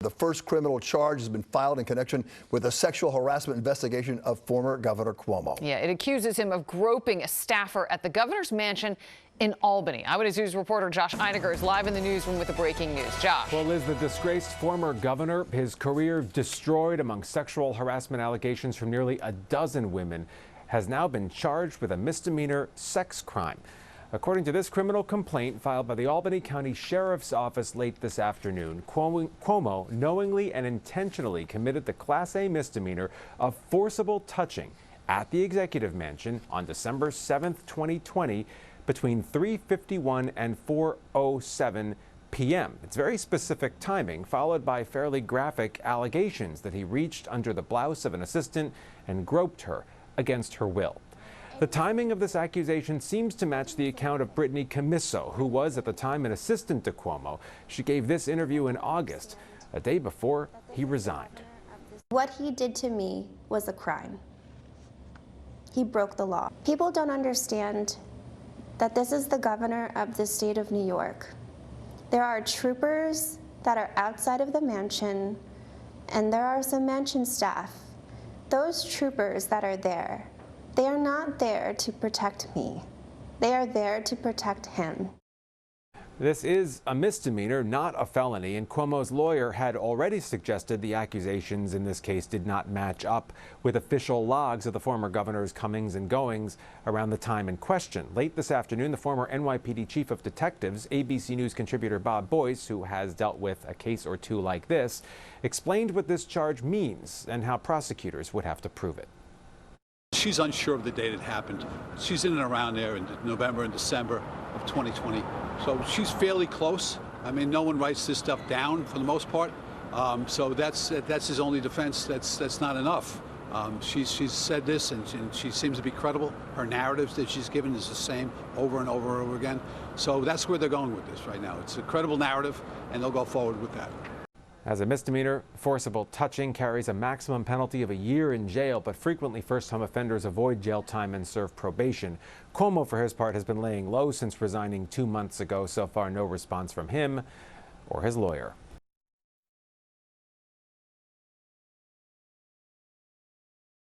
The first criminal charge has been filed in connection with a sexual harassment investigation of former Governor Cuomo. Yeah, it accuses him of groping a staffer at the governor's mansion in Albany. Eyewitness News reporter Josh Einiger is live in the newsroom with the breaking news. Josh. Well, Liz, the disgraced former governor, his career destroyed among sexual harassment allegations from nearly a dozen women, has now been charged with a misdemeanor sex crime. According to this criminal complaint filed by the Albany County Sheriff's Office late this afternoon, Cuomo knowingly and intentionally committed the Class A misdemeanor of forcible touching at the Executive Mansion on December 7th, 2020, between 3:51 and 4:07 p.m. It's very specific timing, followed by fairly graphic allegations that he reached under the blouse of an assistant and groped her against her will. The timing of this accusation seems to match the account of Brittany Camiso, who was at the time an assistant to Cuomo. She gave this interview in August, a day before he resigned. What he did to me was a crime. He broke the law. People don't understand that this is the governor of the state of New York. There are troopers that are outside of the mansion, and there are some mansion staff. Those troopers that are there, they are not there to protect me. They are there to protect him. This is a misdemeanor, not a felony, and Cuomo's lawyer had already suggested the accusations in this case did not match up with official logs of the former governor's comings and goings around the time in question. Late this afternoon, the former NYPD chief of detectives, ABC News contributor Bob Boyce, who has dealt with a case or two like this, explained what this charge means and how prosecutors would have to prove it. She's unsure of the date it happened. She's in and around there in November and December of 2020. So she's fairly close. I mean, no one writes this stuff down for the most part. So that's his only defense. That's not enough. She's said this, and she seems to be credible. Her narratives that she's given is the same over and over and over again. So that's where they're going with this right now. It's a credible narrative, and they'll go forward with that. As a misdemeanor, forcible touching carries a maximum penalty of a year in jail, but frequently first-time offenders avoid jail time and serve probation. Cuomo, for his part, has been laying low since resigning 2 months ago. So far, no response from him or his lawyer.